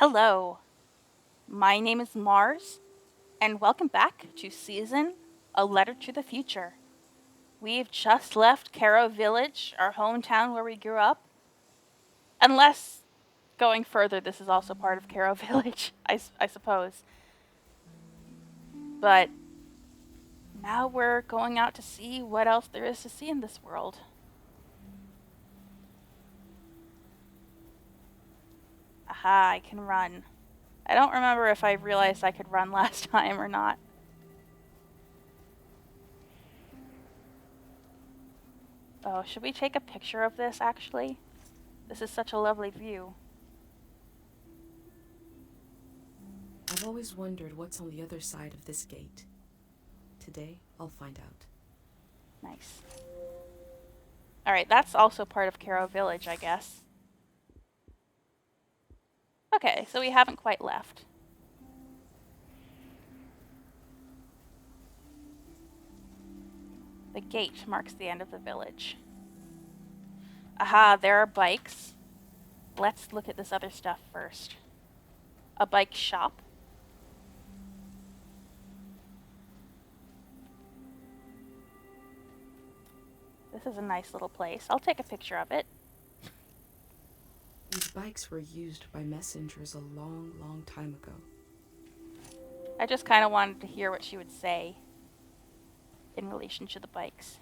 Hello, my name is Mars, and welcome back to Season A Letter to the Future. We've just left Caro Village, our hometown where we grew up. Unless, going further, this is also part of Caro Village, I suppose. But now we're going out to see what else there is to see in this world. Aha, I can run. I don't remember if I realized I could run last time or not. Oh, should we take a picture of this, actually? This is such a lovely view. I've always wondered what's on the other side of this gate. Today, I'll find out. Nice. Alright, that's also part of Caro Village, I guess. Okay, so we haven't quite left. The gate marks the end of the village. Aha, there are bikes. Let's look at this other stuff first. A bike shop. This is a nice little place. I'll take a picture of it. These bikes were used by messengers a long, long time ago. I just kind of wanted to hear what she would say in relation to the bikes.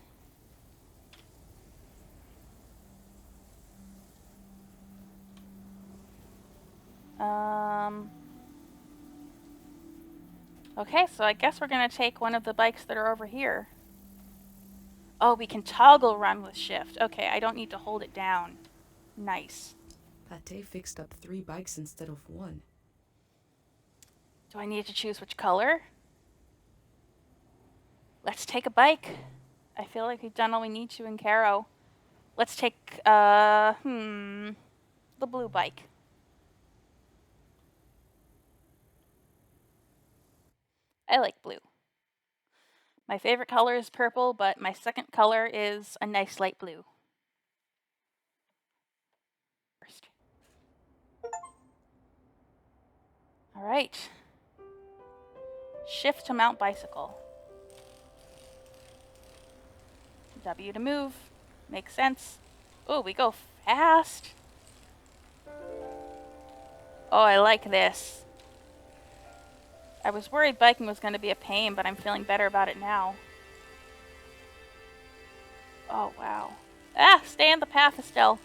Okay, so I guess we're gonna take one of the bikes that are over here. Oh, we can toggle run with shift. Okay, I don't need to hold it down. Nice. Pate fixed up 3 bikes instead of 1. Do I need to choose which color? Let's take a bike. I feel like we've done all we need to in Caro. Let's take, the blue bike. I like blue. My favorite color is purple, but my second color is a nice light blue. First. All right. Shift to mount bicycle. W to move. Makes sense. Oh, we go fast. Oh, I like this. I was worried biking was going to be a pain, but I'm feeling better about it now. Oh, wow. Ah, stay on the path, Estelle.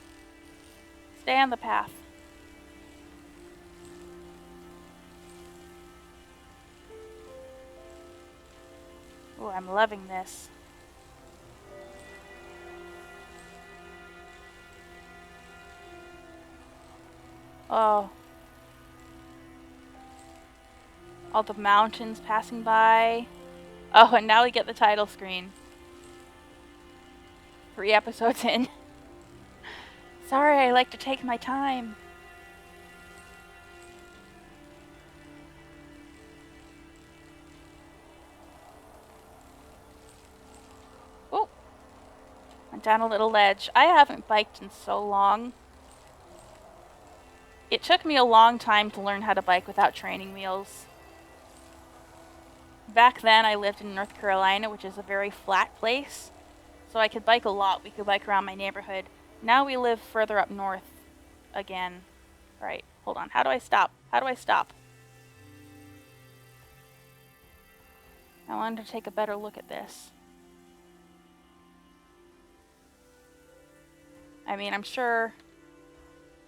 Stay on the path. Oh, I'm loving this. Oh. All the mountains passing by. Oh, and now we get the title screen. 3 episodes in. Sorry, I like to take my time. Oh. Went down a little ledge. I haven't biked in so long. It took me a long time to learn how to bike without training wheels. Back then, I lived in North Carolina, which is a very flat place, so I could bike a lot. We could bike around my neighborhood. Now we live further up north again. All right, hold on. How do I stop? How do I stop? I wanted to take a better look at this. I mean, I'm sure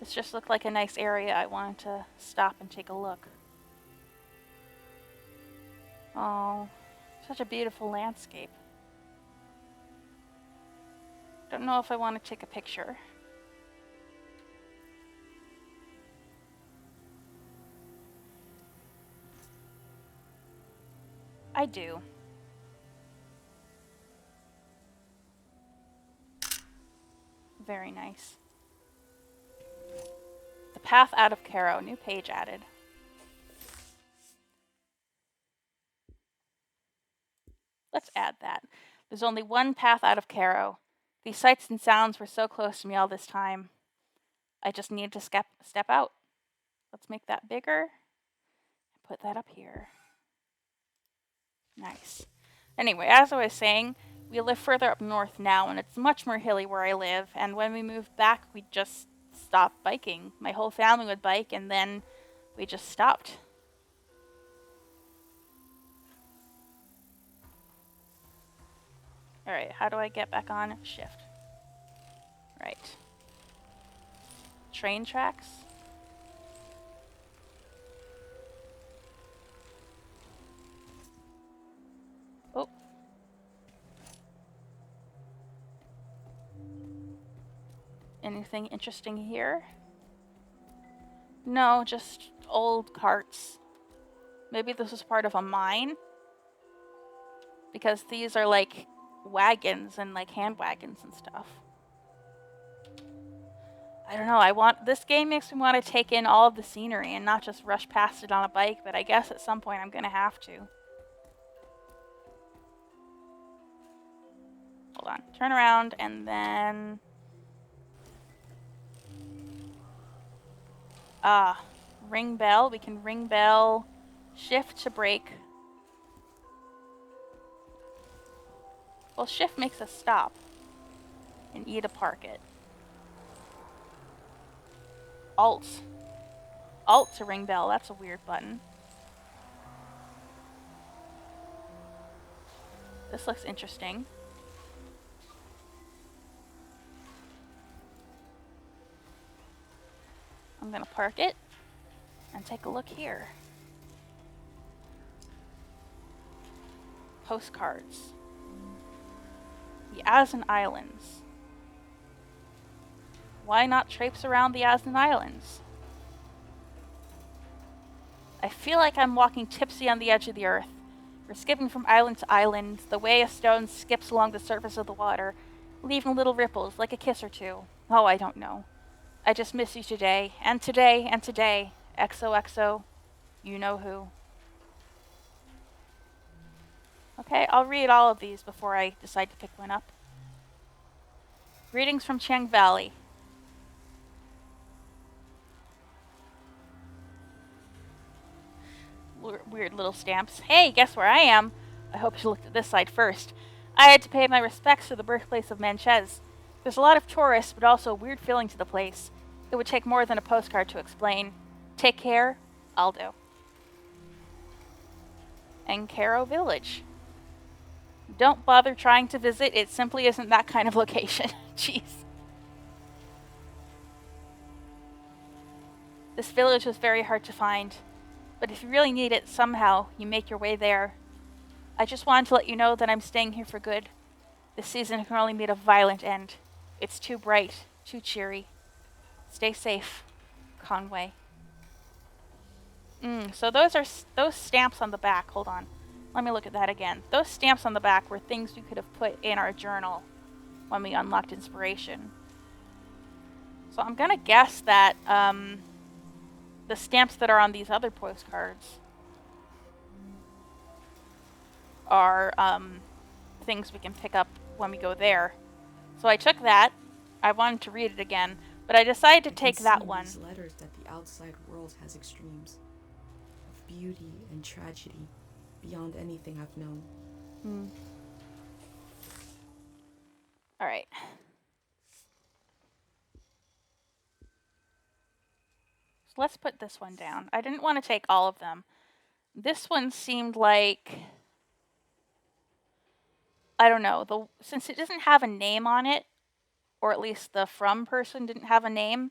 this just looked like a nice area. I wanted to stop and take a look. Oh, such a beautiful landscape. Don't know if I want to take a picture. I do. Very nice. The path out of Caro. New page added. Let's add that. There's only one path out of Caro. These sights and sounds were so close to me all this time. I just needed to step out. Let's make that bigger. Put that up here. Nice. Anyway, as I was saying, we live further up north now, and it's much more hilly where I live. And when we moved back, we just stopped biking. My whole family would bike, and then we just stopped. Alright, how do I get back on? Shift. Right. Train tracks. Oh. Anything interesting here? No, just old carts. Maybe this was part of a mine? Because these are like wagons and like hand wagons and stuff. I don't know, this game makes me want to take in all of the scenery and not just rush past it on a bike, but I guess at some point I'm gonna have to. Hold on, turn around and then... ring bell. We can ring bell, shift to brake. Well, shift makes us stop, and E to park it. Alt. Alt to ring bell, that's a weird button. This looks interesting. I'm gonna park it and take a look here. Postcards. The Azan Islands. Why not traipse around the Azan Islands? I feel like I'm walking tipsy on the edge of the earth. We're skipping from island to island, the way a stone skips along the surface of the water, leaving little ripples like a kiss or two. Oh, I don't know. I just miss you today, and today, and today. XOXO, you know who. Okay, I'll read all of these before I decide to pick one up. Greetings from Chiang Valley. Weird little stamps. Hey, guess where I am? I hope you looked at this side first. I had to pay my respects to the birthplace of Menchez. There's a lot of tourists, but also a weird feeling to the place. It would take more than a postcard to explain. Take care. I'll do. And Caro Village. Don't bother trying to visit. It simply isn't that kind of location. Jeez. This village was very hard to find. But if you really need it, somehow, you make your way there. I just wanted to let you know that I'm staying here for good. This season can only meet a violent end. It's too bright, too cheery. Stay safe, Conway. So those stamps on the back. Hold on. Let me look at that again. Those stamps on the back were things we could have put in our journal when we unlocked inspiration. So I'm gonna guess that the stamps that are on these other postcards are things we can pick up when we go there. So I took that. I wanted to read it again, but I decided to take that one. These letters that the outside world has extremes of beauty and tragedy beyond anything I've known. All right. So let's put this one down. I didn't want to take all of them. This one seemed like, I don't know, since it doesn't have a name on it, or at least the from person didn't have a name,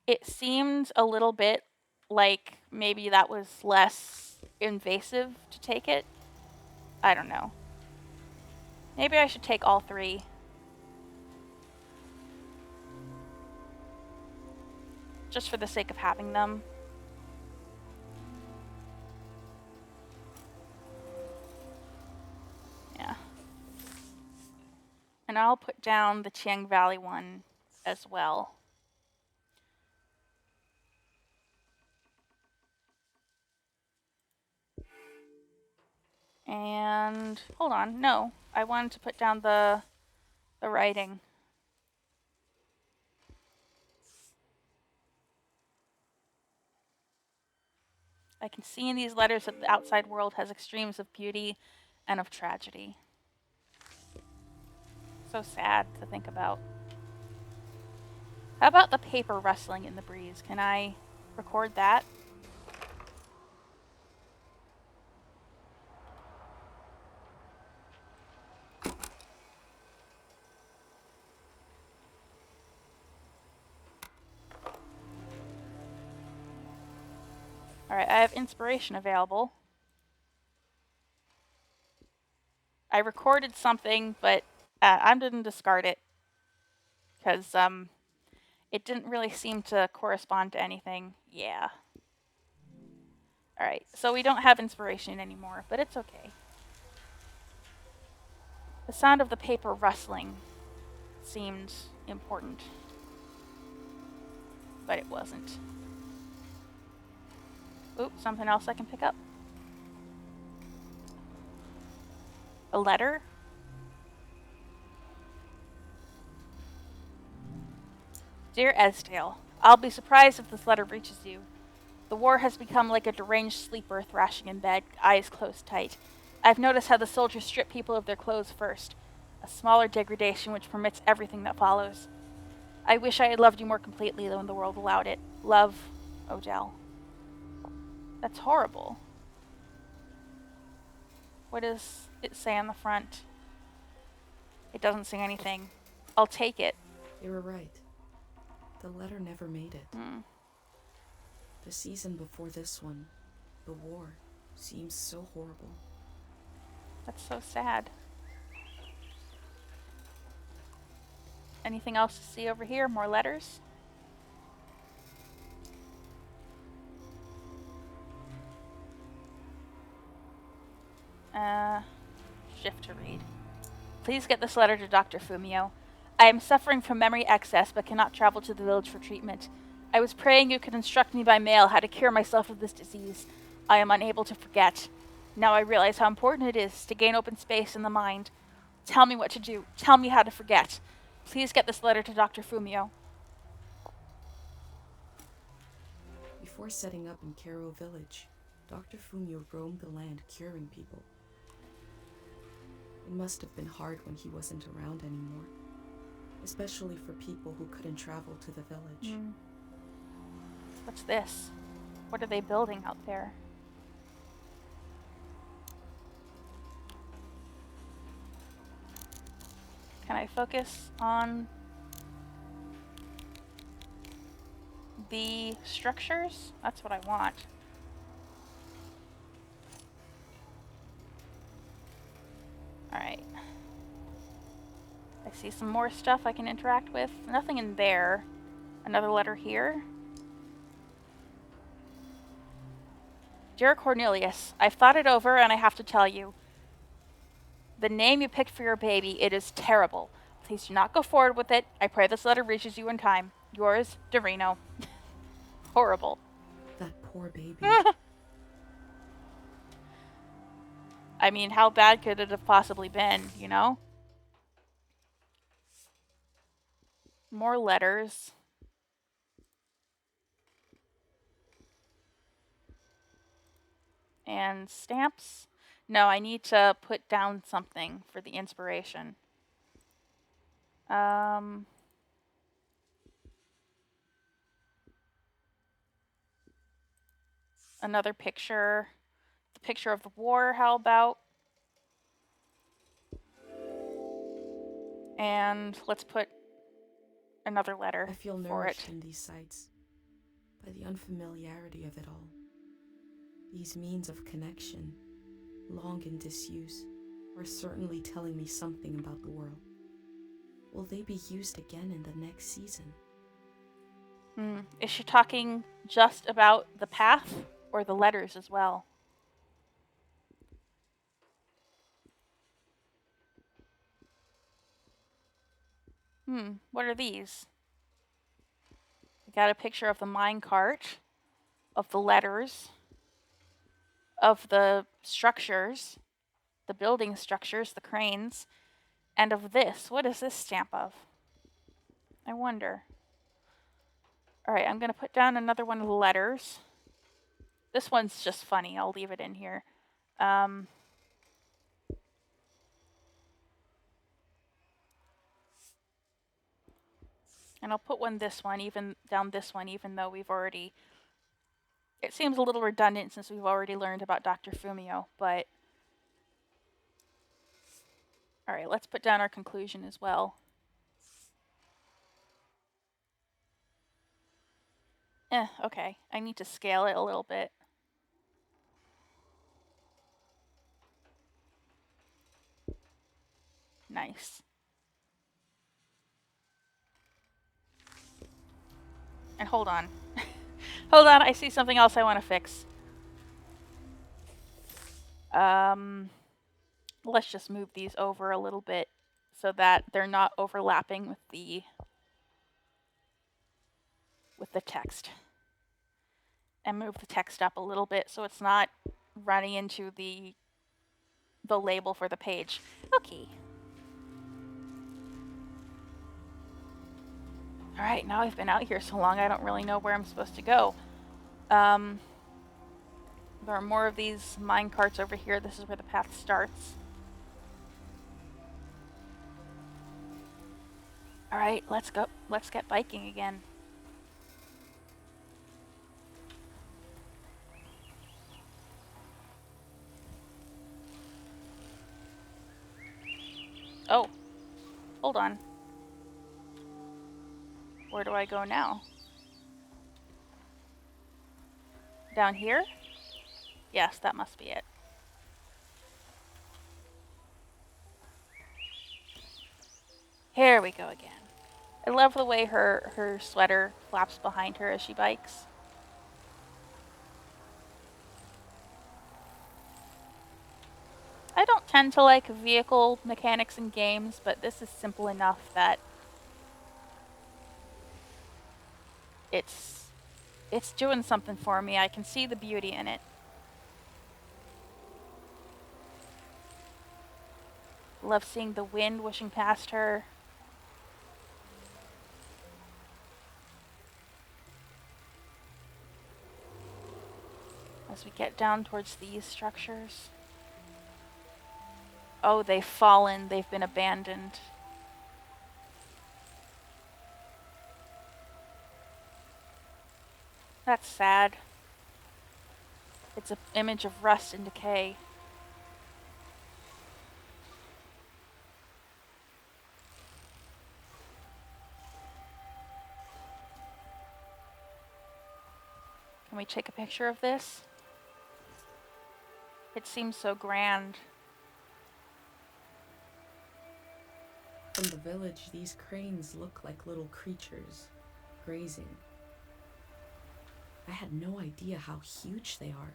it seemed a little bit like maybe that was less invasive to take it. I don't know. Maybe I should take all three. Just for the sake of having them. Yeah. And I'll put down the Chiang Valley one as well. And hold on, no, I wanted to put down the writing. I can see in these letters that the outside world has extremes of beauty and of tragedy. So sad to think about. How about the paper rustling in the breeze? Can I record that? Alright, I have inspiration available. I recorded something, but I didn't discard it. Because, it didn't really seem to correspond to anything. Yeah. Alright, so we don't have inspiration anymore, but it's okay. The sound of the paper rustling seemed important. But it wasn't. Oop, something else I can pick up. A letter? Dear Estelle, I'll be surprised if this letter reaches you. The war has become like a deranged sleeper thrashing in bed, eyes closed tight. I've noticed how the soldiers strip people of their clothes first, a smaller degradation which permits everything that follows. I wish I had loved you more completely than the world allowed it. Love, Odell. That's horrible. What does it say on the front? It doesn't say anything. I'll take it. They were right. The letter never made it. The season before this one, the war, seems so horrible. That's so sad. Anything else to see over here? More letters? Shift to read. Please get this letter to Dr. Fumio. I am suffering from memory excess but cannot travel to the village for treatment. I was praying you could instruct me by mail how to cure myself of this disease. I am unable to forget. Now I realize how important it is to gain open space in the mind. Tell me what to do. Tell me how to forget. Please get this letter to Dr. Fumio. Before setting up in Caro Village, Dr. Fumio roamed the land curing people. It must have been hard when he wasn't around anymore, especially for people who couldn't travel to the village. What's this? What are they building out there? Can I focus on the structures? That's what I want. Alright. I see some more stuff I can interact with. Nothing in there. Another letter here. Dear Cornelius, I've thought it over and I have to tell you. The name you picked for your baby, it is terrible. Please do not go forward with it. I pray this letter reaches you in time. Yours, Dorino. Horrible. That poor baby. I mean, how bad could it have possibly been, you know? More letters. And stamps. No, I need to put down something for the inspiration. Another picture. The picture of the war, how about? And let's put another letter I feel for nourished it. in these sights by the unfamiliarity of it all. These means of connection, long in disuse, are certainly telling me something about the world. Will they be used again in the next season? Is she talking just about the path or the letters as well? What are these? We got a picture of the mine cart, of the letters, of the structures, the building structures, the cranes, and of this. What is this stamp of? I wonder. Alright, I'm going to put down another one of the letters. This one's just funny. I'll leave it in here. And I'll put this one even though we've already. It seems a little redundant since we've already learned about Dr. Fumio, but. Alright, let's put down our conclusion as well. Okay. I need to scale it a little bit. Nice. And hold on. Hold on, I see something else I want to fix. Let's just move these over a little bit so that they're not overlapping with the text. And move the text up a little bit so it's not running into the label for the page. Okay. Alright, now I've been out here so long I don't really know where I'm supposed to go. There are more of these mine carts over here. This is where the path starts. Alright, let's go. Let's get biking again. Oh, hold on. Where do I go now? Down here? Yes, that must be it. Here we go again. I love the way her sweater flaps behind her as she bikes. I don't tend to like vehicle mechanics in games, but this is simple enough that it's doing something for me. I can see the beauty in it. Love seeing the wind whooshing past her. As we get down towards these structures. Oh, they've fallen. They've been abandoned. That's sad. It's an image of rust and decay. Can we take a picture of this? It seems so grand. From the village, these cranes look like little creatures, grazing. I had no idea how huge they are.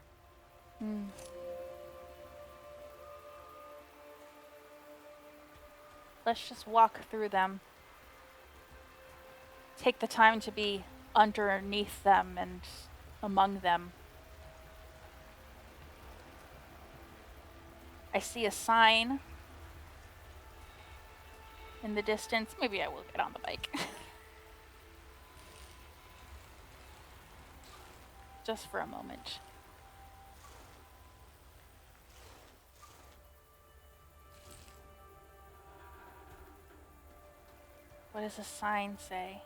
Let's just walk through them. Take the time to be underneath them and among them. I see a sign in the distance. Maybe I will get on the bike. Just for a moment. What does the sign say?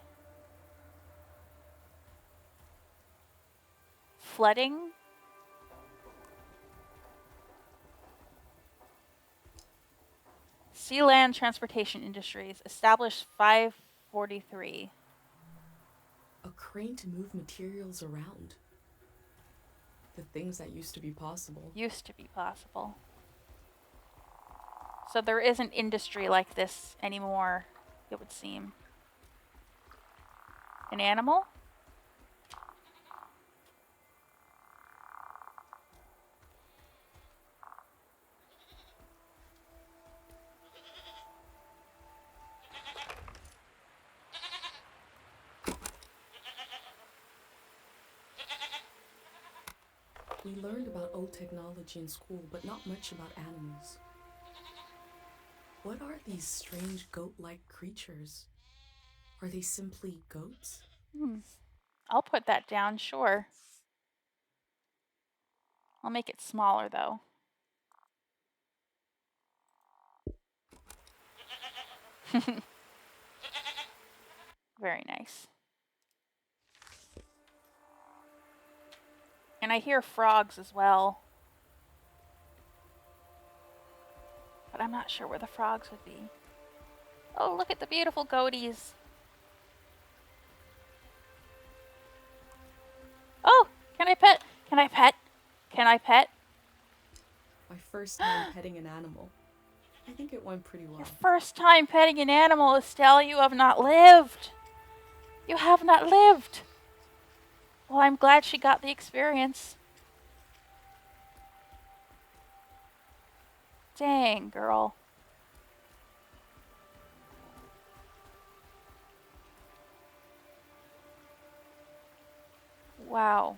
Flooding? Sea Land Transportation Industries, established 543. A crane to move materials around. The things that used to be possible. Used to be possible. So there isn't industry like this anymore, it would seem. An animal? We learned about old technology in school, but not much about animals. What are these strange goat-like creatures? Are they simply goats? I'll put that down, sure. I'll make it smaller though. Very nice. And I hear frogs as well. But I'm not sure where the frogs would be. Oh, look at the beautiful goatees. Oh, can I pet? Can I pet? Can I pet? My first time petting an animal. I think it went pretty well. Your first time petting an animal, Estelle. You have not lived. You have not lived. Well, I'm glad she got the experience. Dang, girl. Wow.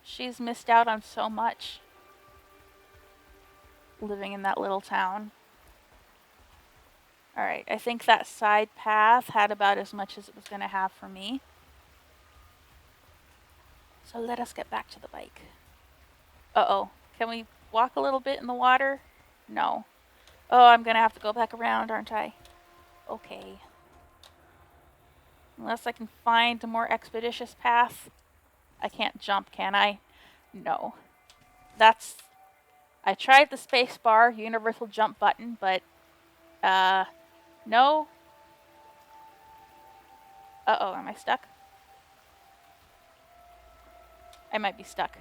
She's missed out on so much living in that little town. Alright, I think that side path had about as much as it was going to have for me. So let us get back to the bike. Uh-oh. Can we walk a little bit in the water? No. Oh, I'm going to have to go back around, aren't I? Okay. Unless I can find a more expeditious path. I can't jump, can I? No. That's... I tried the spacebar universal jump button, but... no. Uh-oh, am I stuck? I might be stuck.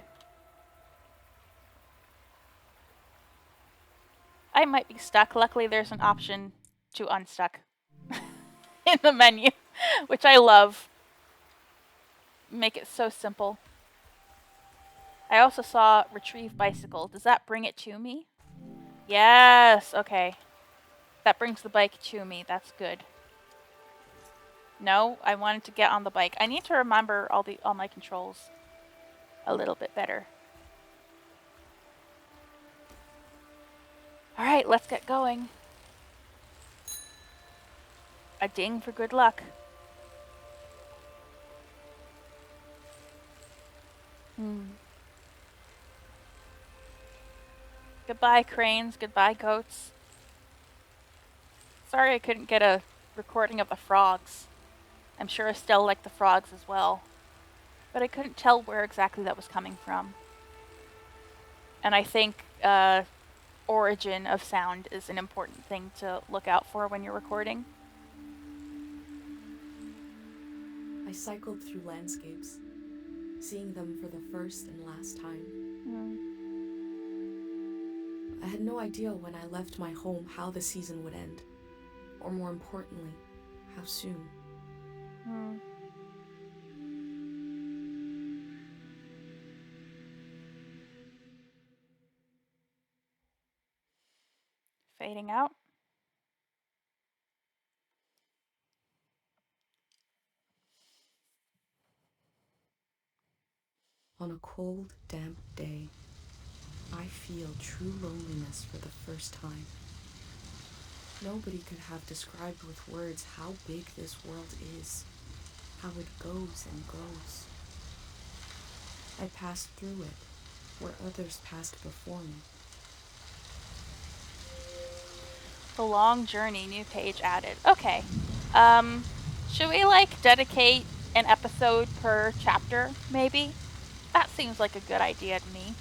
I might be stuck. Luckily, there's an option to unstuck in the menu, which I love. Make it so simple. I also saw retrieve bicycle. Does that bring it to me? Yes, okay. That brings the bike to me. That's good. No, I wanted to get on the bike. I need to remember all my controls a little bit better. Alright, let's get going. A ding for good luck. Goodbye, cranes. Goodbye, goats. Sorry I couldn't get a recording of the frogs. I'm sure Estelle liked the frogs as well. But I couldn't tell where exactly that was coming from. And I think origin of sound is an important thing to look out for when you're recording. I cycled through landscapes, seeing them for the first and last time. I had no idea when I left my home how the season would end, or more importantly, how soon. Fading out. On a cold, damp day, I feel true loneliness for the first time. Nobody could have described with words how big this world is, how it goes and goes. I passed through it, where others passed before me. The long journey, new page added. Okay. Should we dedicate an episode per chapter, maybe? That seems like a good idea to me.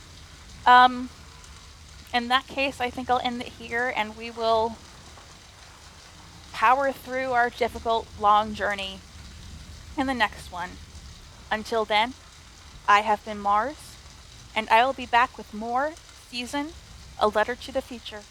In that case, I think I'll end it here and we will power through our difficult, long journey in the next one. Until then, I have been Mars, and I will be back with more season A Letter to the Future.